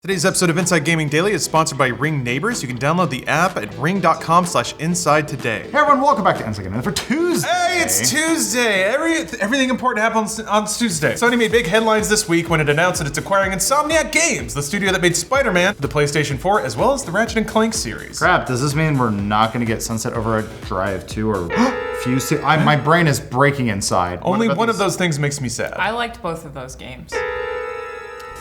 Today's episode of Inside Gaming Daily is sponsored by Ring Neighbors. You can download the app at ring.com/inside today. Hey everyone, welcome back to Inside Gaming for Tuesday. Hey, it's Tuesday. Everything important happens on Tuesday. Sony made big headlines this week when it announced that it's acquiring Insomniac Games, the studio that made Spider-Man, the PlayStation 4, as well as the Ratchet & Clank series. Crap, does this mean we're not going to get Sunset Overdrive 2 or Fuse 2? My brain is breaking inside. Only one of those things makes me sad. I liked both of those games.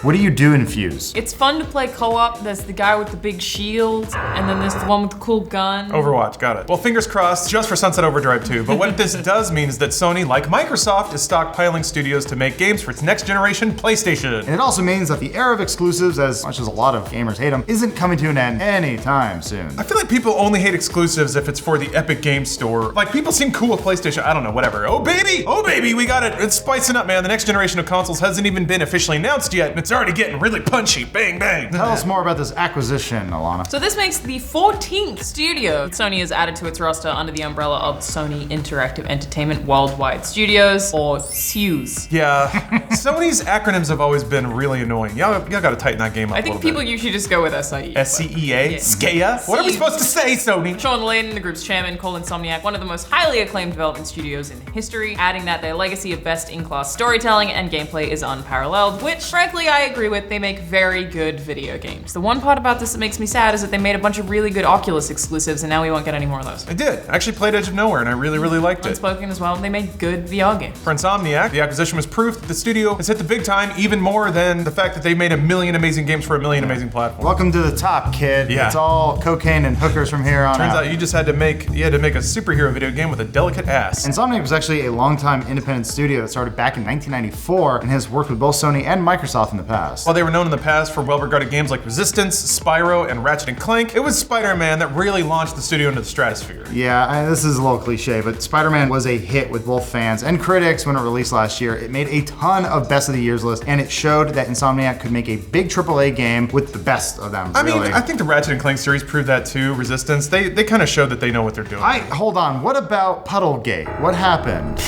What do you do in Fuse? It's fun to play co-op. There's the guy with the big shield, and then there's the one with the cool gun. Overwatch, got it. Well, fingers crossed, just for Sunset Overdrive 2. But what this does mean is that Sony, like Microsoft, is stockpiling studios to make games for its next generation PlayStation. And it also means that the era of exclusives, as much as a lot of gamers hate them, isn't coming to an end anytime soon. I feel like people only hate exclusives if it's for the Epic Games Store. Like, people seem cool with PlayStation, I don't know, whatever. Oh baby, we got it. It's spicing up, man. The next generation of consoles hasn't even been officially announced yet, and it's already getting really punchy. Bang, bang. Tell us more about this acquisition, Alana. So this makes the 14th studio Sony has added to its roster under the umbrella of Sony Interactive Entertainment Worldwide Studios, or SEWS. Yeah, Sony's acronyms have always been really annoying. Y'all gotta tighten that game up I think people usually just go with SIE. SCEA? Yeah. SCEA? What are we supposed to say, Sony? Sean Layden, the group's chairman, called Insomniac one of the most highly acclaimed development studios in history, adding that their legacy of best-in-class storytelling and gameplay is unparalleled, which, frankly, I agree with. They make very good video games. The one part about this that makes me sad is that they made a bunch of really good Oculus exclusives, and now we won't get any more of those. I did. I actually played Edge of Nowhere, and I really liked it. Unspoken as well, they made good VR games. For Insomniac, the acquisition was proof that the studio has hit the big time even more than the fact that they've made a million amazing games for a million amazing platforms. Welcome to the top, kid. Yeah. It's all cocaine and hookers from here on Turns out. out you just had to make a superhero video game with a delicate ass. Insomniac was actually a longtime independent studio that started back in 1994 and has worked with both Sony and Microsoft in the past. While they were known in the past for well-regarded games like Resistance, Spyro, and Ratchet & Clank, it was Spider-Man that really launched the studio into the stratosphere. Yeah, this is a little cliche, but Spider-Man was a hit with both fans and critics when it released last year. It made a ton of Best of the Years lists, and it showed that Insomniac could make a big AAA game with the best of them, really. I mean, I think the Ratchet & Clank series proved that too. Resistance, they kind of showed that they know what they're doing. Hold on, what about Puddlegate? What happened?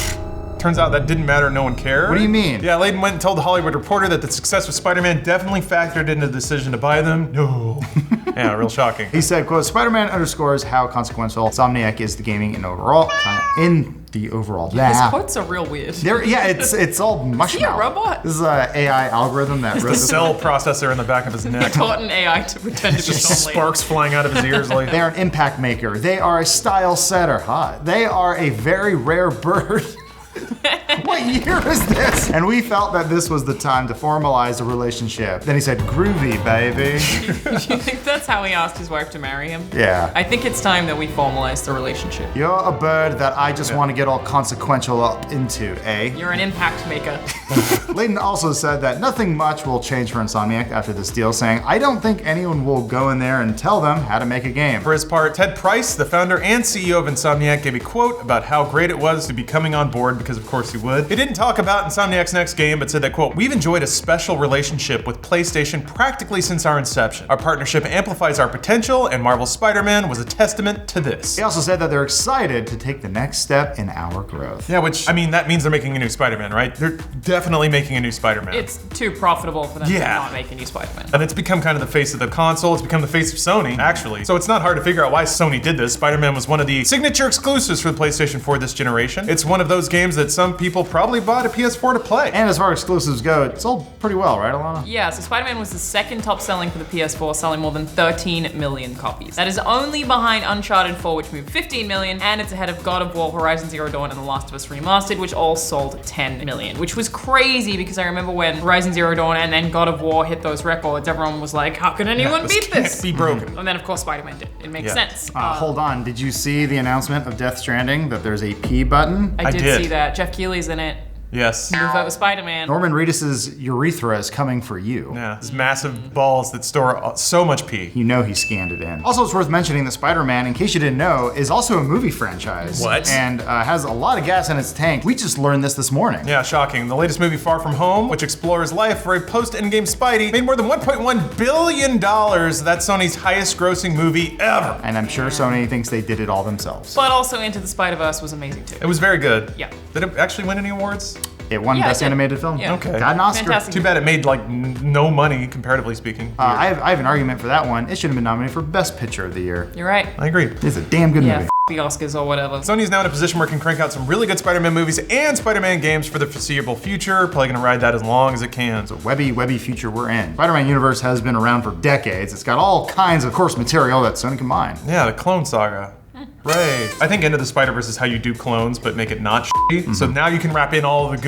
Turns out that didn't matter, no one cared. What do you mean? Yeah, Layden went and told the Hollywood Reporter that the success with Spider-Man definitely factored into the decision to buy them. No. Yeah, real shocking. He said, quote, Spider-Man underscores how consequential Insomniac is to gaming in the overall. His quotes are real weird. It's all mushmouth. Is he a robot? This is an AI algorithm that wrote The this. cell processor in the back of his neck. He taught an AI to pretend to be Just Sean Layden. sparks flying out of his ears like They are an impact maker. They are a style setter. Hot. They are a very rare bird. What year is this? And we felt that this was the time to formalize a relationship. Then he said, groovy, baby. Do you think that's how he asked his wife to marry him? Yeah. I think it's time that we formalize the relationship. You're a bird that I just want to get all consequential up into, eh? You're an impact maker. Layden also said that nothing much will change for Insomniac after this deal, saying, I don't think anyone will go in there and tell them how to make a game. For his part, Ted Price, the founder and CEO of Insomniac, gave a quote about how great it was to be coming on board, because of course he would. He didn't talk about Insomniac's next game, but said that, quote, we've enjoyed a special relationship with PlayStation practically since our inception. Our partnership amplifies our potential, and Marvel's Spider-Man was a testament to this. He also said that they're excited to take the next step in our growth. Yeah, which, I mean, that means they're making a new Spider-Man, right? They're definitely making a new Spider-Man. It's too profitable for them to not make a new Spider-Man. And it's become kind of the face of the console. It's become the face of Sony, actually. So it's not hard to figure out why Sony did this. Spider-Man was one of the signature exclusives for the PlayStation 4 this generation. It's one of those games that some people probably bought a PS4 to play. And as far as exclusives go, it sold pretty well, right, Alana? Yeah, so Spider-Man was the second top selling for the PS4, selling more than 13 million copies. That is only behind Uncharted 4, which moved 15 million, and it's ahead of God of War, Horizon Zero Dawn, and The Last of Us Remastered, which all sold 10 million, which was crazy because I remember when Horizon Zero Dawn and then God of War hit those records, everyone was like, how can anyone beat this? Can't be broken. And then of course Spider-Man did. It makes sense. Hold on, did you see the announcement of Death Stranding that there's a P button? I did did see that. Jeff Keighley's in it. Yes. Move over Spider-Man. Norman Reedus's urethra is coming for you. Yeah, these massive balls that store so much pee. You know he scanned it in. Also, it's worth mentioning that Spider-Man, in case you didn't know, is also a movie franchise. What? And has a lot of gas in its tank. We just learned this morning. Yeah, shocking. The latest movie, Far From Home, which explores life for a post-Endgame Spidey, made more than $1.1 billion. That's Sony's highest grossing movie ever. And I'm sure Sony thinks they did it all themselves. But also Into the Spider-Verse was amazing too. It was very good. Yeah. Did it actually win any awards? It won Yeah, Best it did. Animated Film. Yeah. Okay. Got an Oscar. Fantastic. Too bad it made like no money, comparatively speaking. I have an argument for that one. It should have been nominated for Best Picture of the Year. You're right. I agree. It's a damn good Yeah, movie. the Oscars or whatever. Sony's now in a position where it can crank out some really good Spider-Man movies and Spider-Man games for the foreseeable future. Probably gonna ride that as long as it can. So Webby future we're in. Spider-Man universe has been around for decades. It's got all kinds of course material that Sony can mine. yeah, the Clone Saga. Right. I think Into the Spider-Verse is how you do clones, but make it not shitty. So now you can wrap in all of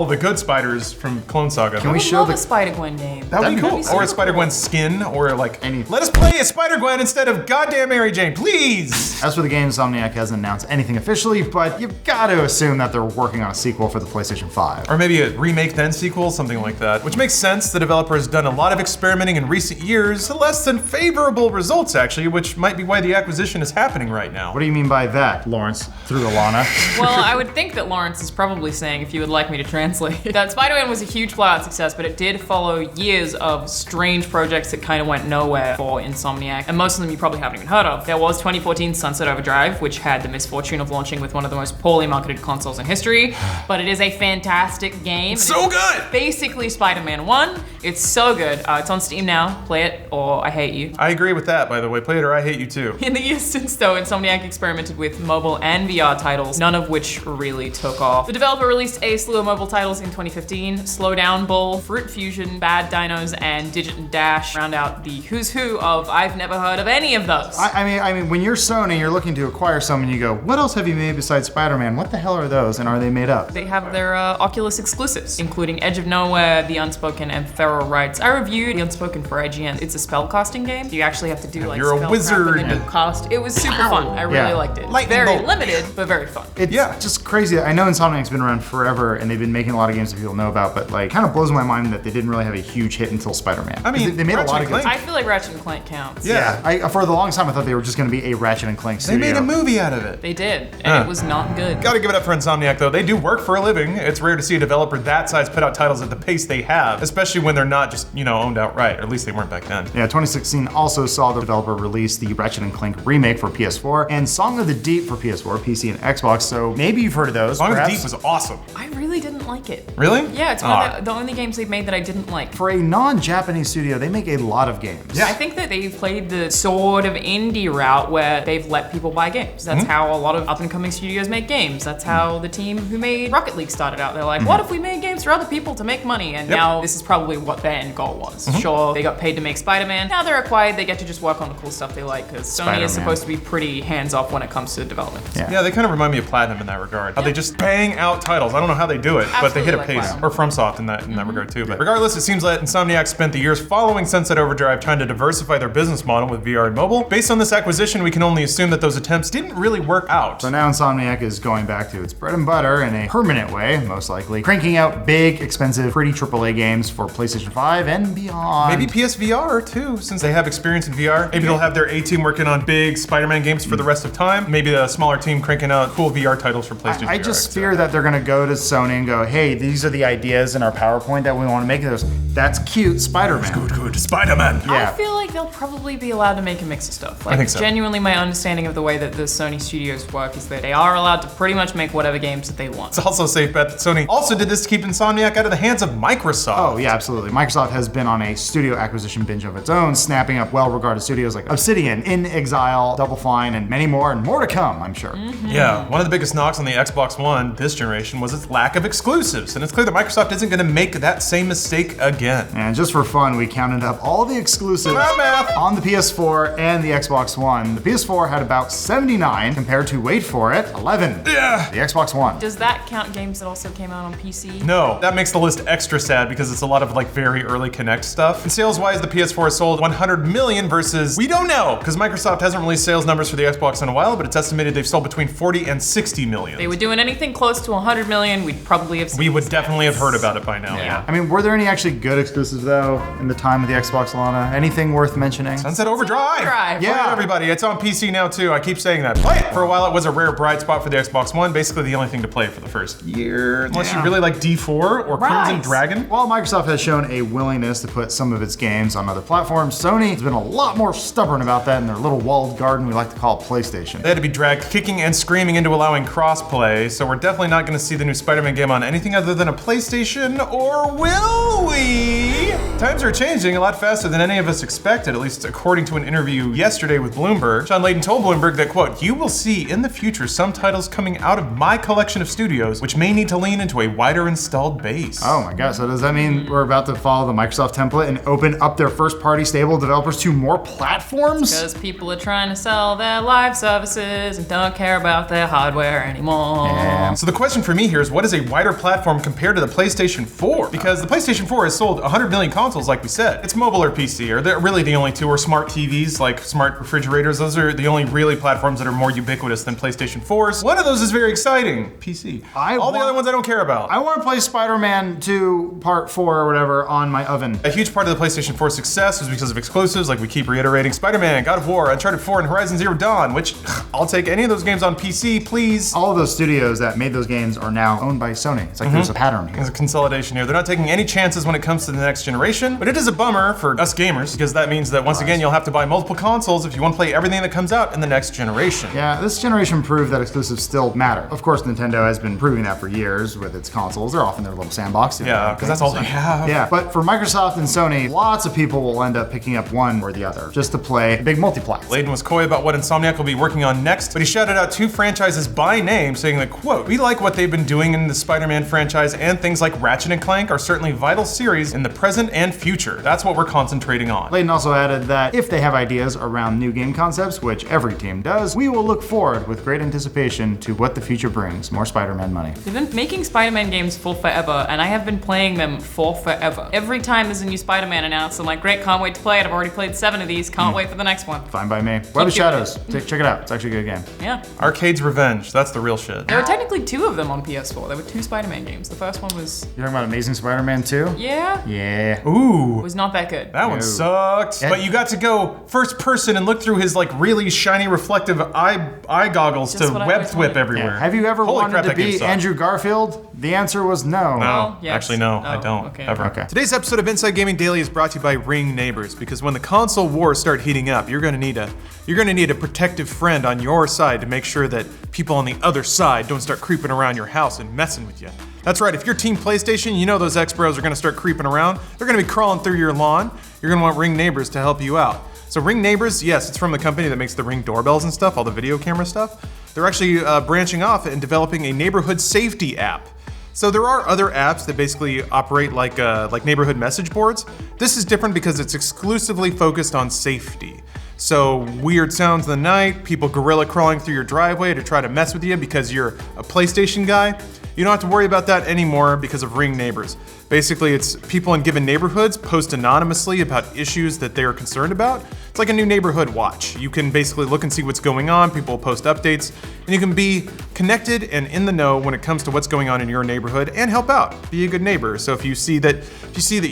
the good spiders from Clone Saga. Can I we would show love the- a Spider-Gwen game. That would be That'd cool. be super Or a Spider-Gwen skin, or like, Any- let us play as Spider-Gwen instead of goddamn Mary Jane, please! As for the game, Insomniac hasn't announced anything officially, but you've got to assume that they're working on a sequel for the PlayStation 5. Or maybe a remake then sequel, something like that. Which makes sense. The developer has done a lot of experimenting in recent years, to less than favorable results actually, which might be why the acquisition is happening right now. What do you mean by that, Lawrence? Through Alana. Well, I would think that Lawrence is probably saying, if you would like me to translate, that Spider-Man was a huge blowout success, but it did follow years of strange projects that kind of went nowhere for Insomniac, and most of them you probably haven't even heard of. There was 2014 Sunset Overdrive, which had the misfortune of launching with one of the most poorly marketed consoles in history, but it is a fantastic game. and So it's good! Basically Spider-Man 1. It's so good. It's on Steam now. Play it, or I hate you. I agree with that, by the way. Play it or I hate you too. In the years since, though, Insomniac experimented with mobile and VR titles, none of which really took off. The developer released a slew of mobile titles in 2015, Slow Down Bull, Fruit Fusion, Bad Dinos, and Digit and Dash round out the who's who of I've never heard of any of those. I mean, when you're Sony, you're looking to acquire someone, you go, what else have you made besides Spider-Man? What the hell are those, and are they made up? They have their Oculus exclusives, including Edge of Nowhere, The Unspoken, and Feral Rights. I reviewed The Unspoken for IGN. It's a spellcasting game. You actually have to do like You're a spellcraft wizard. and then you cast. It was super fun. I really Yeah. liked it. Lightning Very bolt. limited, but very fun. It's just crazy. I know Insomniac's been around forever, and they've been making a lot of games that people know about, but like, kind of blows my mind that they didn't really have a huge hit until Spider-Man. I mean, they made a Ratchet lot and of good. Clank. I feel like Ratchet and Clank counts. Yeah. For the longest time, I thought they were just going to be a Ratchet and Clank They studio. made a movie out of it. They did, and Huh. it was not good. Gotta give it up for Insomniac though. They do work for a living. It's rare to see a developer that size put out titles at the pace they have, especially when they're not just, owned outright, or at least they weren't back then. Yeah, 2016 also saw the developer release the Ratchet and Clank remake for PS4 and Song of the Deep for PS4, PC, and Xbox, so maybe you've heard of those. Song of the perhaps. Deep was awesome. I really didn't like it. Really? Yeah, it's one of the only games they've made that I didn't like. For a non-Japanese studio, they make a lot of games. Yeah. I think that they've played the sort of indie route where they've let people buy games. That's how a lot of up-and-coming studios make games. That's how the team who made Rocket League started out. They're like, what if we made games for other people to make money? And now this is probably what their end goal was. Sure, they got paid to make Spider-Man. Now they're acquired, they get to just work on the cool stuff they like, because Sony Spider-Man. is supposed to be pretty hands-off when it comes to development. Yeah. Yeah, they kind of remind me of Platinum in that regard. How they just bang out titles. I don't know how they do it, but they hit a Absolutely like pace. Platinum. Or FromSoft in that regard too. But regardless, it seems that Insomniac spent the years following Sunset Overdrive trying to diversify their business model with VR and mobile. Based on this acquisition, we can only assume that those attempts didn't really work out. So now Insomniac is going back to its bread and butter in a permanent way, most likely, cranking out big, expensive, pretty AAA games for PlayStation 5 and beyond. Maybe PSVR too, since they have experience in VR. Maybe they'll have their A team working on big Spider-Man games for the rest of time. Maybe a smaller team cranking out cool VR titles for PlayStation VR. I just fear that they're gonna go to Sony and go, hey, these are the ideas in our PowerPoint that we want to make those. That's cute, Spider-Man. Good Spider-Man. Yeah. I feel like they'll probably be allowed to make a mix of stuff. Like, I think so. genuinely, my understanding of the way that the Sony studios work is that they are allowed to pretty much make whatever games that they want. It's also a safe bet that Sony also did this to keep Insomniac out of the hands of Microsoft. Oh, yeah, absolutely. Microsoft has been on a studio acquisition binge of its own, snapping up well-regarded studios like Obsidian, In Exile, Double Fine, and many more to come, I'm sure. Yeah, one of the biggest knocks on the Xbox One this generation was its lack of exclusives, and it's clear that Microsoft isn't going to make that same mistake again. And just for fun, we counted up all the exclusives Math. on the PS4 and the Xbox One. The PS4 had about 79 compared to, wait for it, 11. Yeah. The Xbox One. Does that count games that also came out on PC? No, that makes the list extra sad because it's a lot of like very early Kinect stuff. And sales-wise, the PS4 has sold 100 million versus we don't know because Microsoft hasn't released sales numbers for the Xbox in a while, but it's estimated they've sold between 40 and 60 million. If they were doing anything close to 100 million, we'd probably have seen We would the definitely have stats. heard about it by now. Yeah. I mean, were there any actually good exclusives though in the time of the Xbox, Lana? Anything worth mentioning? Sunset Overdrive. Overdrive. Play it, everybody. It's on PC now too. I keep saying that. Play it. For a while, it was a rare bright spot for the Xbox One. Basically, the only thing to play for the first year, unless you Yeah. really like D4 4 or Crimson Right. Dragon? While Microsoft has shown a willingness to put some of its games on other platforms, Sony has been a lot more stubborn about that in their little walled garden we like to call PlayStation. They had to be dragged kicking and screaming into allowing crossplay, so we're definitely not going to see the new Spider-Man game on anything other than a PlayStation, or will we? Times are changing a lot faster than any of us expected, at least according to an interview yesterday with Bloomberg. John Layden told Bloomberg that, quote, "You will see in the future some titles coming out of my collection of studios, which may need to lean into a wider installed base." Oh my god, so does that mean we're about to follow the Microsoft template and open up their first-party stable developers to more platforms? Because people are trying to sell their live services and don't care about their hardware anymore. Yeah. So the question for me here is, what is a wider platform compared to the PlayStation 4? Because the PlayStation 4 has sold 100 million consoles, like we said. It's mobile or PC, or they're really the only two, or smart TVs, like smart refrigerators. Those are the only really platforms that are more ubiquitous than PlayStation 4's. One of those is very exciting, PC. All the other ones I don't care about. I want to play Spider-Man 2 Part 4 or whatever on my oven. A huge part of the PlayStation 4's success was because of exclusives, like we keep reiterating. Spider-Man, God of War, Uncharted 4, and Horizon Zero Dawn, which I'll take any of those games on PC, please. All of those studios that made those games are now owned by Sony. It's like there's a pattern here. There's a consolidation here. They're not taking any chances when it comes to the next generation, but it is a bummer for us gamers, because that means that once again, you'll have to buy multiple consoles if you want to play everything that comes out in the next generation. Yeah, this generation proved that exclusives still matter. Of course, Nintendo has been proving that for years with its consoles. They're off in their little sandbox. Yeah, because that's all they have. Yeah, but for Microsoft and Sony, lots of people will end up picking up one or the other just to play big multiplex. Layden was coy about what Insomniac will be working on next, but he shouted out two franchises by name, saying that, quote, "We like what they've been doing in the Spider-Man franchise, and things like Ratchet and Clank are certainly vital series in the present and future. That's what we're concentrating on." Layden also added that if they have ideas around new game concepts, which every team does, we will look forward with great anticipation to what the future brings. More Spider-Man money. They've been making Spider-Man games for forever, and I have been playing them for forever. Every time there's a new Spider-Man announced, I'm like, great, can't wait to play it. I've already played 7 of these, can't wait for the next one. Fine by me. Web of doing Shadows. Check it out. It's actually a good game. Yeah. Arcade's Revenge, that's the real shit. There were technically 2 of them on PS4. There were 2 Spider-Man games. The first one was, You're talking about Amazing Spider-Man 2? yeah, Yeah. Ooh. was not that good. That one No. sucked. Yeah. But you got to go first person and look through his like really shiny reflective eye goggles Just to what I web always thwip wanted. everywhere. Yeah. Have you ever Holy wanted crap, to that game be sucked. Andrew Garfield? The answer was no. No, Oh, yes. actually no, I Oh, don't, okay. ever. Okay. Today's episode of Inside Gaming Daily is brought to you by Ring Neighbors, because when the console wars start heating up, you're gonna need a protective friend on your side to make sure that people on the other side don't start creeping around your house and messing with you. That's right, if you're Team PlayStation, you know those ex-bros are gonna start creeping around. They're gonna be crawling through your lawn. You're gonna want Ring Neighbors to help you out. So Ring Neighbors, yes, it's from the company that makes the Ring doorbells and stuff, all the video camera stuff. They're actually branching off and developing a neighborhood safety app. So there are other apps that basically operate like neighborhood message boards. This is different because it's exclusively focused on safety. So weird sounds in the night, people gorilla crawling through your driveway to try to mess with you because you're a PlayStation guy. You don't have to worry about that anymore because of Ring Neighbors. Basically, it's people in given neighborhoods post anonymously about issues that they are concerned about. It's like a new neighborhood watch. You can basically look and see what's going on, people post updates, and you can be connected and in the know when it comes to what's going on in your neighborhood and help out. Be a good neighbor. So if you see that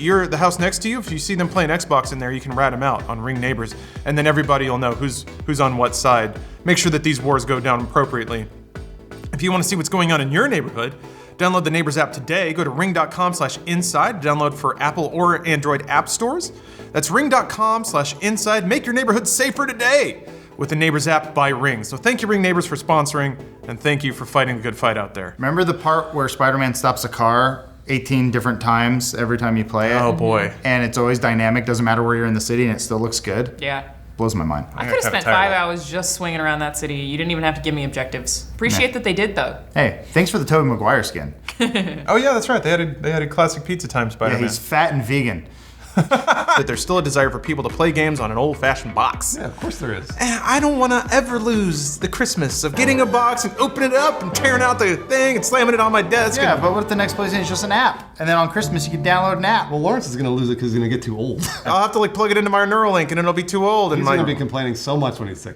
you're the house next to you, if you see them playing Xbox in there, you can rat them out on Ring Neighbors, and then everybody will know who's on what side. Make sure that these wars go down appropriately. If you want to see what's going on in your neighborhood, download the Neighbors app today. Go to ring.com/inside. Download for Apple or Android app stores. That's ring.com/inside. Make your neighborhood safer today with the Neighbors app by Ring. So thank you, Ring Neighbors, for sponsoring, and thank you for fighting the good fight out there. Remember the part where Spider-Man stops a car 18 different times every time you play it? Oh boy. And it's always dynamic, doesn't matter where you're in the city, and it still looks good? Yeah. Blows my mind. I got could have kinda spent tired 5 of that. hours just swinging around that city. You didn't even have to give me objectives. Appreciate that they did, though. Hey, thanks for the Tobey Maguire skin. Oh yeah, that's right. They added classic pizza time Yeah, Spider-Man. he's fat and vegan. That there's still a desire for people to play games on an old-fashioned box. Yeah, of course there is. And I don't want to ever lose the Christmas of getting a box and opening it up and tearing out the thing and slamming it on my desk. Yeah, and, but what if the next PlayStation is just an app? And then on Christmas you can download an app. Well, Lawrence is gonna lose it because he's gonna get too old. I'll have to like plug it into my Neuralink and it'll be too old. And He's my gonna be complaining so much when he's 60.